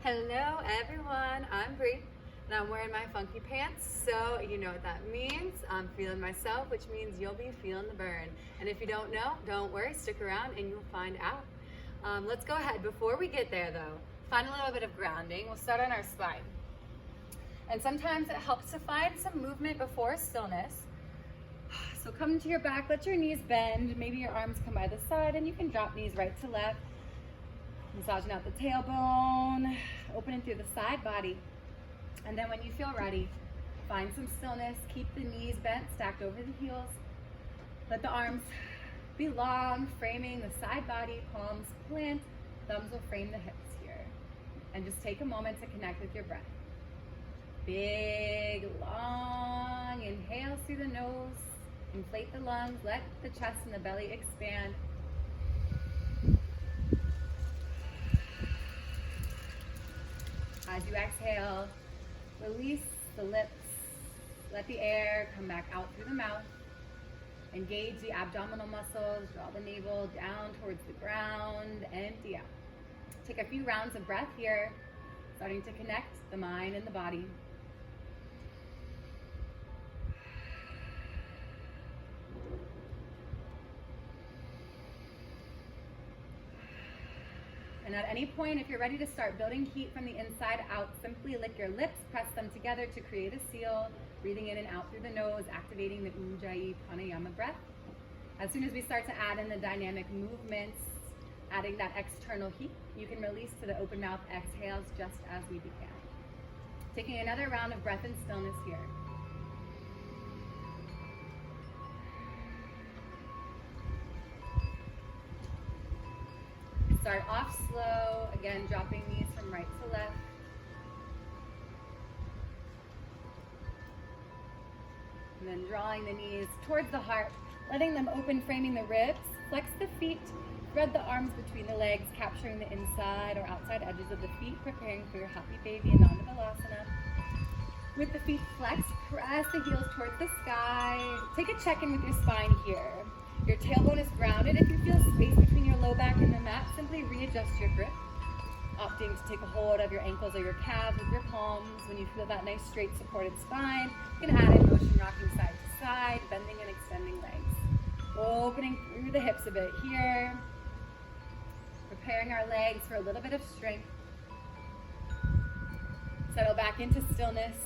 Hello everyone, I'm Bree and I'm wearing my funky pants, so you know what that means. I'm feeling myself, which means you'll be feeling the burn. And if you don't know, don't worry, stick around and you'll find out. Let's go ahead. Before we get there though, find a little bit of grounding. We'll start on our spine. And sometimes it helps to find some movement before stillness. So come to your back, let your knees bend, maybe your arms come by the side, and you can drop knees right to left. Massaging out the tailbone, opening through the side body. And then when you feel ready, find some stillness, keep the knees bent, stacked over the heels. Let the arms be long, framing the side body, palms plant, thumbs will frame the hips here. And just take a moment to connect with your breath. Big, long inhales through the nose, inflate the lungs, let the chest and the belly expand. As you exhale, release the lips, let the air come back out through the mouth. Engage the abdominal muscles, draw the navel down towards the ground, empty out. Take a few rounds of breath here, starting to connect the mind and the body. And at any point, if you're ready to start building heat from the inside out, simply lick your lips, press them together to create a seal, breathing in and out through the nose, activating the Ujjayi Pranayama breath. As soon as we start to add in the dynamic movements, adding that external heat, you can release to the open mouth exhales just as we began. Taking another round of breath and stillness here. Start off slow, again dropping knees from right to left. And then drawing the knees towards the heart, letting them open, framing the ribs. Flex the feet, thread the arms between the legs, capturing the inside or outside edges of the feet, preparing for your happy baby in Balasana. With the feet flexed, press the heels towards the sky. Take a check-in with your spine here. Your tailbone is grounded. If you feel space between your low back and the mat, simply readjust your grip. Opting to take a hold of your ankles or your calves with your palms. When you feel that nice straight supported spine, you can add in motion rocking side to side, bending and extending legs. Opening through the hips a bit here. Preparing our legs for a little bit of strength. Settle back into stillness.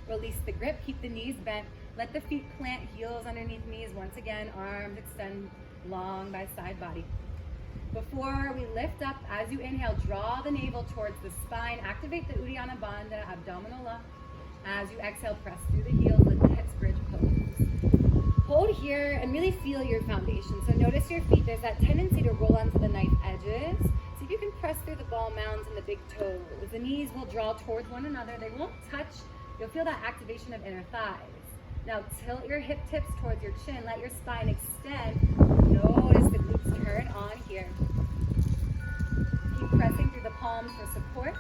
Release the grip, keep the knees bent. Let the feet plant, heels underneath knees. Once again, arms extend long by side body. Before we lift up, as you inhale, draw the navel towards the spine. Activate the Uddiyana Bandha, abdominal lock. As you exhale, press through the heels, let the hips bridge pose. Hold here and really feel your foundation. So notice your feet. There's that tendency to roll onto the knife edges. See if you can press through the ball mounds and the big toes. The knees will draw towards one another. They won't touch. You'll feel that activation of inner thighs. Now tilt your hip tips towards your chin. Let your spine extend. Notice the glutes turn on here. Keep pressing through the palms for support.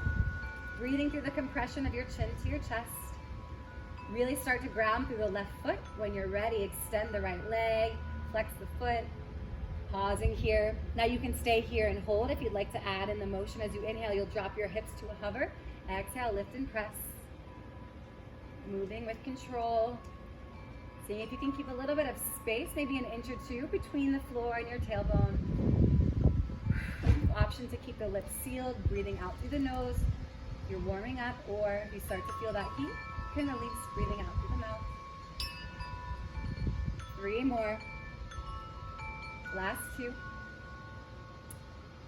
Breathing through the compression of your chin to your chest. Really start to ground through the left foot. When you're ready, extend the right leg. Flex the foot. Pausing here. Now you can stay here and hold. If you'd like to add in the motion as you inhale, you'll drop your hips to a hover. Exhale, lift and press. Moving with control. Seeing if you can keep a little bit of space, maybe an inch or two between the floor and your tailbone. Option to keep the lips sealed, breathing out through the nose. You're warming up, or if you start to feel that heat, you can release, breathing out through the mouth. 3 more. Last 2.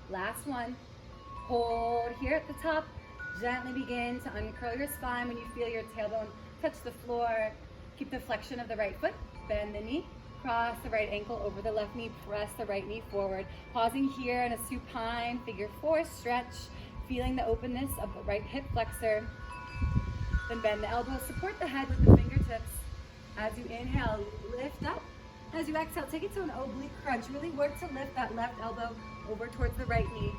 Last 1. Hold here at the top. Gently begin to uncurl your spine when you feel your tailbone touch the floor. Keep the flexion of the right foot, bend the knee, cross the right ankle over the left knee, press the right knee forward. Pausing here in a supine figure 4 stretch, feeling the openness of the right hip flexor. Then bend the elbows, support the head with the fingertips. As you inhale, lift up. As you exhale, take it to an oblique crunch. Really work to lift that left elbow over towards the right knee.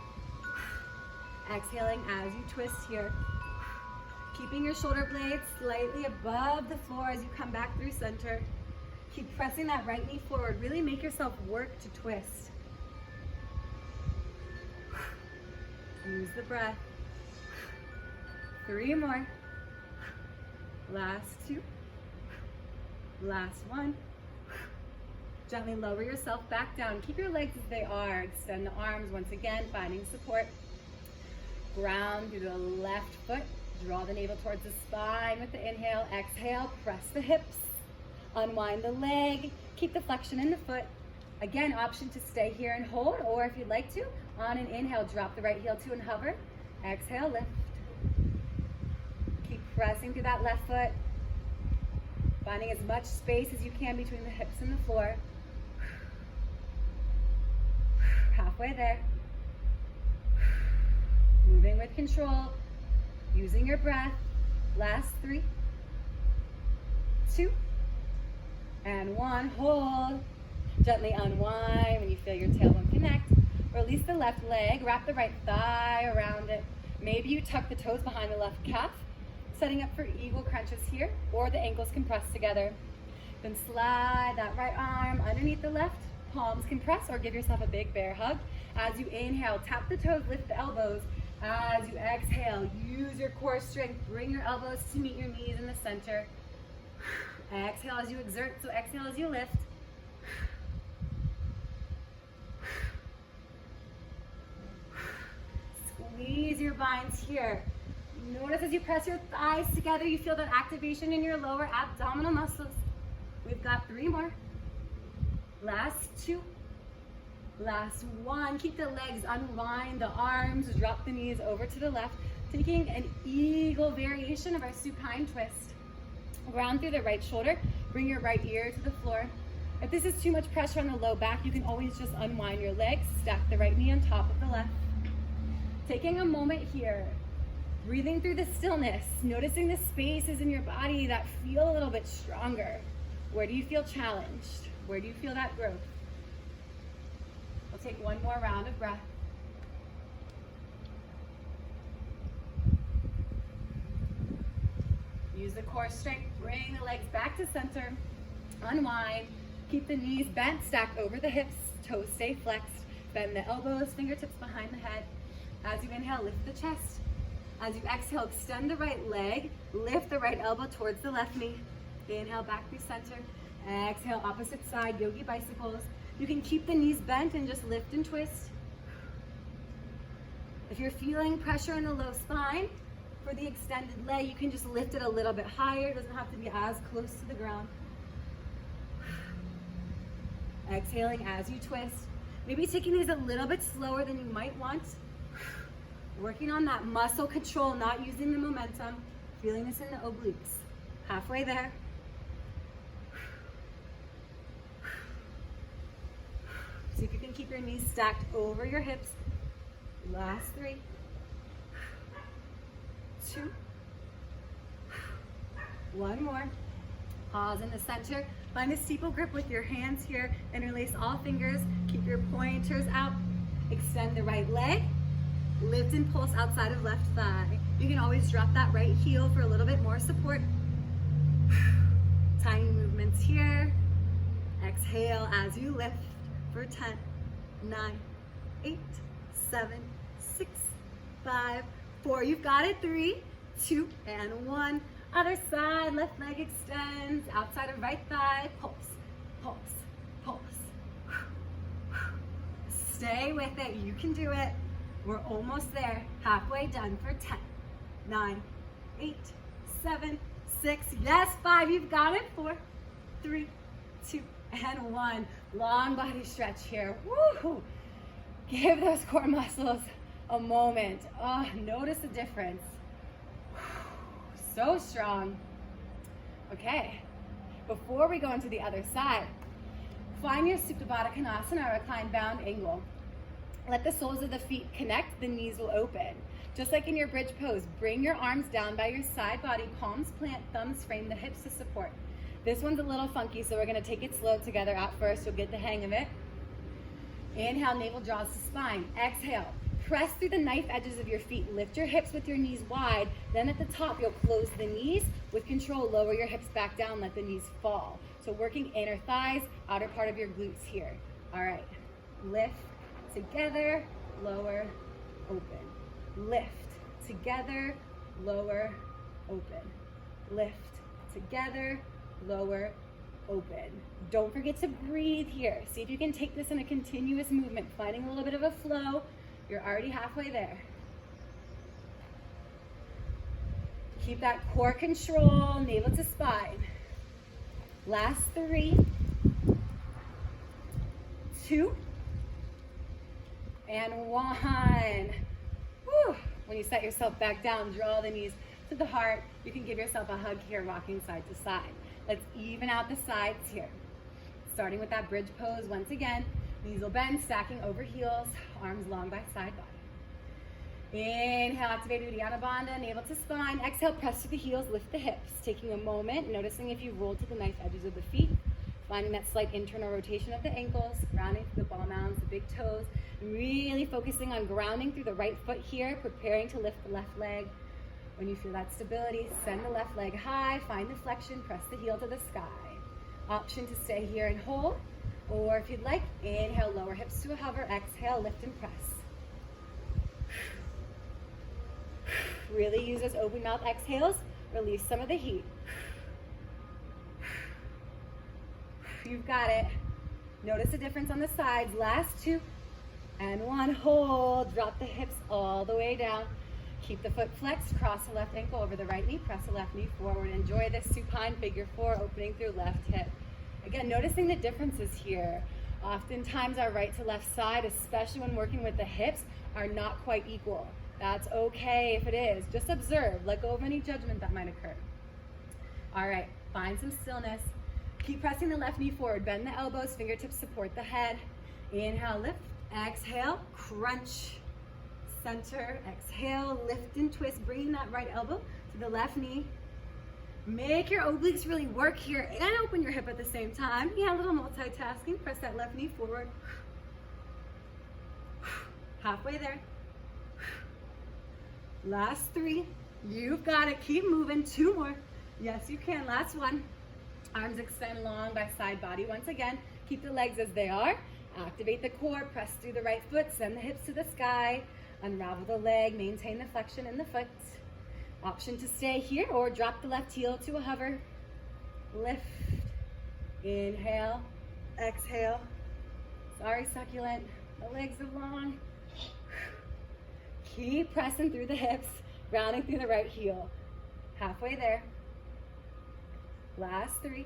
Exhaling as you twist here. Keeping your shoulder blades slightly above the floor as you come back through center. Keep pressing that right knee forward. Really make yourself work to twist. Use the breath. 3 more. Last 2. Last 1. Gently lower yourself back down. Keep your legs as they are. Extend the arms once again, finding support. Ground through the left foot. Draw the navel towards the spine with the inhale. Exhale, press the hips. Unwind the leg. Keep the flexion in the foot. Again, option to stay here and hold, or if you'd like to, on an inhale, drop the right heel to and hover. Exhale, lift. Keep pressing through that left foot. Finding as much space as you can between the hips and the floor. Halfway there. Moving with control. Using your breath. Last 3, 2, and 1. Hold. Gently unwind when you feel your tailbone connect. Release the left leg. Wrap the right thigh around it. Maybe you tuck the toes behind the left calf, setting up for eagle crunches here, or the ankles can press together. Then slide that right arm underneath the left. Palms can press, or give yourself a big bear hug. As you inhale, tap the toes, lift the elbows. As you exhale, use your core strength. Bring your elbows to meet your knees in the center. Exhale as you exert, so exhale as you lift. Squeeze your binds here. Notice as you press your thighs together, you feel that activation in your lower abdominal muscles. We've got 3 more. Last 2. Last 1. Keep the legs, unwind the arms, drop the knees over to the left, taking an eagle variation of our supine twist. Ground through the right shoulder, bring your right ear to the floor. If this is too much pressure on the low back, you can always just unwind your legs, stack the right knee on top of the left. Taking a moment here, breathing through the stillness, noticing the spaces in your body that feel a little bit stronger. Where do you feel challenged? Where do you feel that growth? We'll take 1 more round of breath. Use the core strength, bring the legs back to center, unwind, keep the knees bent, stack over the hips, toes stay flexed, bend the elbows, fingertips behind the head. As you inhale, lift the chest. As you exhale, extend the right leg, lift the right elbow towards the left knee. Inhale, back through center. Exhale, opposite side, yogi bicycles. You can keep the knees bent and just lift and twist. If you're feeling pressure in the low spine, for the extended leg, you can just lift it a little bit higher. It doesn't have to be as close to the ground. Exhaling as you twist. Maybe taking these a little bit slower than you might want. Working on that muscle control, not using the momentum. Feeling this in the obliques. Halfway there. See if you can keep your knees stacked over your hips. Last 3, 2, 1 more. Pause in the center. Find a steeple grip with your hands here. Interlace all fingers. Keep your pointers out. Extend the right leg. Lift and pulse outside of left thigh. You can always drop that right heel for a little bit more support. Tiny movements here. Exhale as you lift for 10, 9, 8, 7, 6, 5, 4. You've got it. 3, 2, and 1. Other side, left leg extends, outside of right thigh, pulse, pulse, pulse. Stay with it, you can do it. We're almost there, halfway done for 10, 9, 8, 7, 6, yes, 5, you've got it, 4, 3, 2, and 1. Long body stretch here, woo! Give those core muscles a moment. Oh, notice the difference. So strong. Okay, before we go into the other side, find your Supta Baddha Konasana, or reclined bound angle. Let the soles of the feet connect, the knees will open. Just like in your bridge pose, bring your arms down by your side body, palms plant, thumbs frame the hips to support. This one's a little funky, so we're gonna take it slow together at first. You'll get the hang of it. Inhale, navel draws to spine. Exhale. Press through the knife edges of your feet. Lift your hips with your knees wide. Then at the top, you'll close the knees. With control, lower your hips back down. Let the knees fall. So working inner thighs, outer part of your glutes here. All right. Lift, together, lower, open. Lift, together, lower, open. Lift, together, lower, open. Don't forget to breathe here. See if you can take this in a continuous movement, finding a little bit of a flow. You're already halfway there. Keep that core control, navel to spine. Last 3, 2, and 1. Woo. When you set yourself back down, draw the knees to the heart. You can give yourself a hug here, rocking side to side. Let's even out the sides here. Starting with that bridge pose once again. Knees will bend, stacking over heels, arms long by side body. Inhale, activate Uddiyana Bandha, navel to spine. Exhale, press to the heels, lift the hips. Taking a moment, noticing if you roll to the nice edges of the feet. Finding that slight internal rotation of the ankles, grounding through the ball mounds, the big toes. Really focusing on grounding through the right foot here, preparing to lift the left leg. When you feel that stability, send the left leg high, find the flexion, press the heel to the sky. Option to stay here and hold, or if you'd like, inhale, lower hips to a hover, exhale, lift and press. Really use those open mouth exhales, release some of the heat. You've got it. Notice the difference on the sides. Last 2, and 1, hold. Drop the hips all the way down. Keep the foot flexed, cross the left ankle over the right knee, press the left knee forward. Enjoy this supine figure 4, opening through left hip. Again, noticing the differences here. Oftentimes our right to left side, especially when working with the hips, are not quite equal. That's okay if it is. Just observe, let go of any judgment that might occur. All right, find some stillness. Keep pressing the left knee forward, bend the elbows, fingertips support the head. Inhale, lift, exhale, crunch. Center, exhale, lift and twist, bringing that right elbow to the left knee. Make your obliques really work here and open your hip at the same time. Yeah, a little multitasking. Press that left knee forward. Halfway there. Last 3. You've got it. Keep moving. 2 more. Yes, you can. Last 1. Arms extend long by side body. Once again, keep the legs as they are. Activate the core. Press through the right foot. Send the hips to the sky. Unravel the leg. Maintain the flexion in the foot. Option to stay here or drop the left heel to a hover. Lift. Inhale. Exhale. Sorry, succulent. The legs are long. Keep pressing through the hips, grounding through the right heel. Halfway there. Last 3.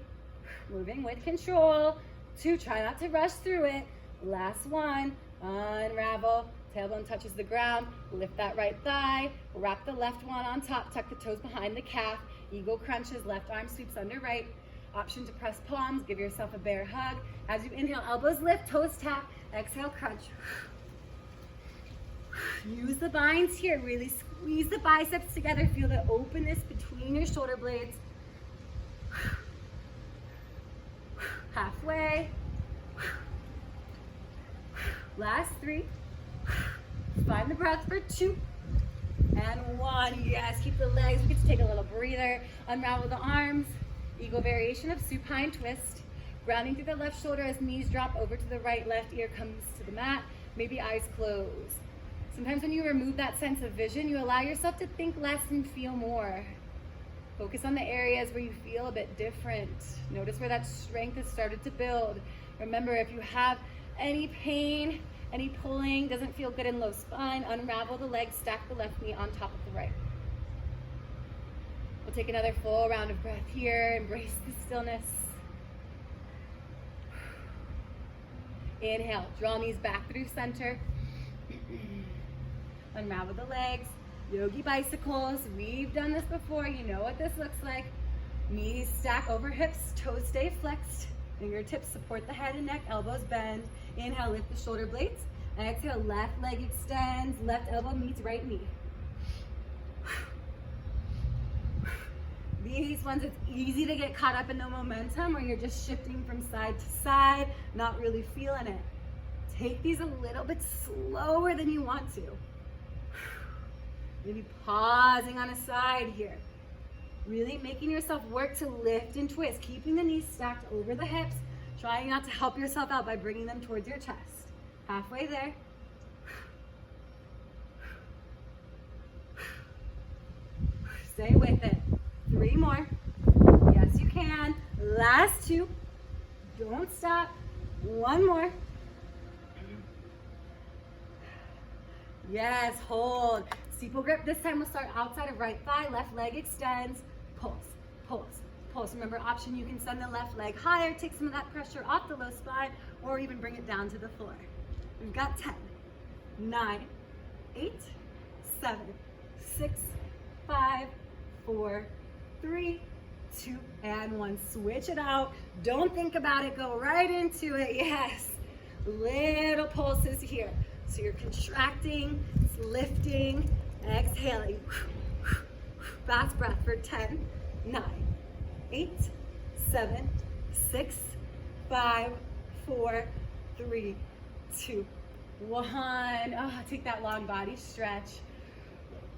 Moving with control. 2. Try not to rush through it. Last 1. Unravel. Tailbone touches the ground. Lift that right thigh. Wrap the left one on top. Tuck the toes behind the calf. Eagle crunches. Left arm sweeps under right. Option to press palms. Give yourself a bear hug. As you inhale, elbows lift, toes tap. Exhale, crunch. Use the binds here. Really squeeze the biceps together. Feel the openness between your shoulder blades. Halfway. Last 3. Find the breath for 2 and 1. Yes, keep the legs. We get to take a little breather. Unravel the arms. Eagle variation of supine twist. Grounding through the left shoulder as knees drop over to the right. Left ear comes to the mat. Maybe eyes closed. Sometimes when you remove that sense of vision, you allow yourself to think less and feel more. Focus on the areas where you feel a bit different. Notice where that strength has started to build. Remember, if you have any pain, any pulling, doesn't feel good in low spine, unravel the legs, stack the left knee on top of the right. We'll take another full round of breath here. Embrace the stillness. Inhale, draw knees back through center. Unravel the legs. Yogi bicycles. We've done this before. You know what this looks like. Knees stack over hips. Toes stay flexed. Fingertips support the head and neck. Elbows bend. Inhale, lift the shoulder blades. Exhale, left leg extends. Left elbow meets right knee. These ones, it's easy to get caught up in the momentum where you're just shifting from side to side, not really feeling it. Take these a little bit slower than you want to. Maybe pausing on a side here. Really making yourself work to lift and twist, keeping the knees stacked over the hips, trying not to help yourself out by bringing them towards your chest. Halfway there. Stay with it. 3 more. Yes, you can. Last 2. Don't stop. 1 more. Yes, hold. Steeple grip. This time we'll start outside of right thigh. Left leg extends. Pulse, pulse, pulse. Remember, option, you can send the left leg higher, take some of that pressure off the low spine, or even bring it down to the floor. We've got 10, 9, 8, 7, 6, 5, 4, 3, 2, and 1. Switch it out. Don't think about it. Go right into it. Yes. Little pulses here. So you're contracting, lifting, exhaling. Fast breath for 10, 9, 8, 7, 6, 5, 4, 3, 2, 1. Oh, take that long body stretch.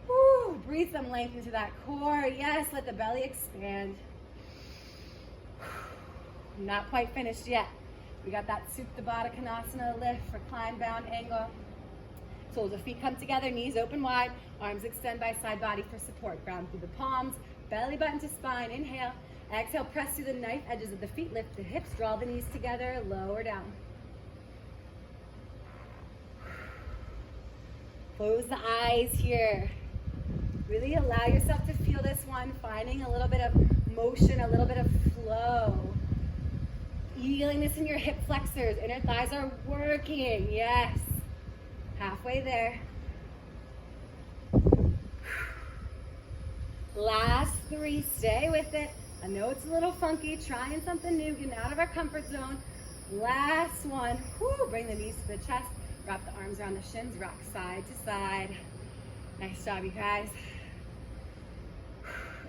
Woo, breathe some length into that core. Yes, let the belly expand. Not quite finished yet. We got that Supta Baddha Konasana lift, recline bound angle. Soles of feet come together, knees open wide, arms extend by side body for support. Ground through the palms, belly button to spine. Inhale. Exhale, press through the knife edges of the feet, lift the hips, draw the knees together, lower down. Close the eyes here. Really allow yourself to feel this one, finding a little bit of motion, a little bit of flow. Feeling this in your hip flexors, inner thighs are working, yes. Halfway there. Last 3, stay with it. I know it's a little funky, trying something new, getting out of our comfort zone. Last one. Whew, bring the knees to the chest, wrap the arms around the shins, rock side to side. Nice job, you guys.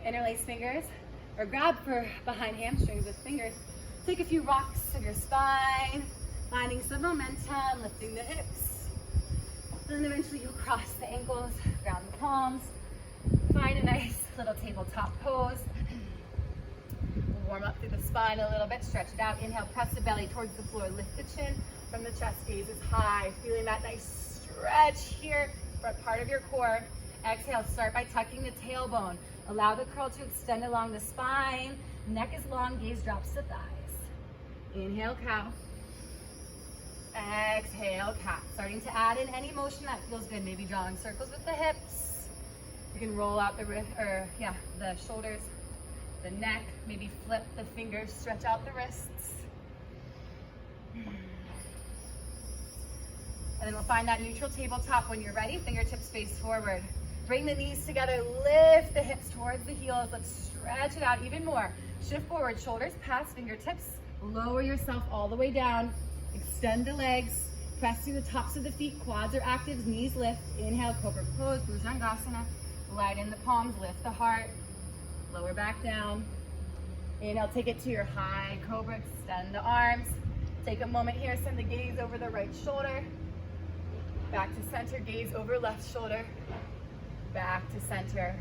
Interlace fingers, or grab for behind hamstrings with fingers. Take a few rocks to your spine, finding some momentum, lifting the hips. And then eventually you'll cross the ankles, ground the palms. Find a nice little tabletop pose. Warm up through the spine a little bit, stretch it out. Inhale, press the belly towards the floor, lift the chin from the chest, gaze is high. Feeling that nice stretch here, front part of your core. Exhale, start by tucking the tailbone. Allow the curl to extend along the spine. Neck is long, gaze drops to thighs. Inhale, cow. Exhale, cat. Starting to add in any motion that feels good. Maybe drawing circles with the hips. You can roll out the the shoulders, the neck. Maybe flip the fingers, stretch out the wrists. And then we'll find that neutral tabletop when you're ready. Fingertips face forward. Bring the knees together. Lift the hips towards the heels. Let's stretch it out even more. Shift forward, shoulders past fingertips. Lower yourself all the way down. Extend the legs. Press through the tops of the feet. Quads are active. Knees lift. Inhale, cobra pose, Bhujangasana. Lighten the palms. Lift the heart. Lower back down. Inhale, take it to your high cobra. Extend the arms. Take a moment here. Send the gaze over the right shoulder. Back to center. Gaze over left shoulder. Back to center.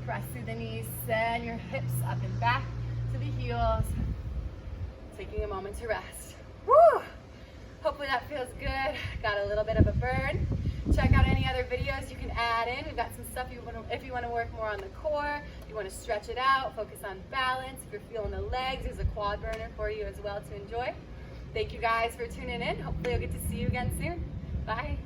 Press through the knees. Send your hips up and back to the heels. Taking a moment to rest. Woo! Hopefully that feels good. Got a little bit of a burn. Check out any other videos you can add in. We've got some stuff if you want to work more on the core, you want to stretch it out, focus on balance. If you're feeling the legs, there's a quad burner for you as well to enjoy. Thank you guys for tuning in. Hopefully I'll get to see you again soon. Bye.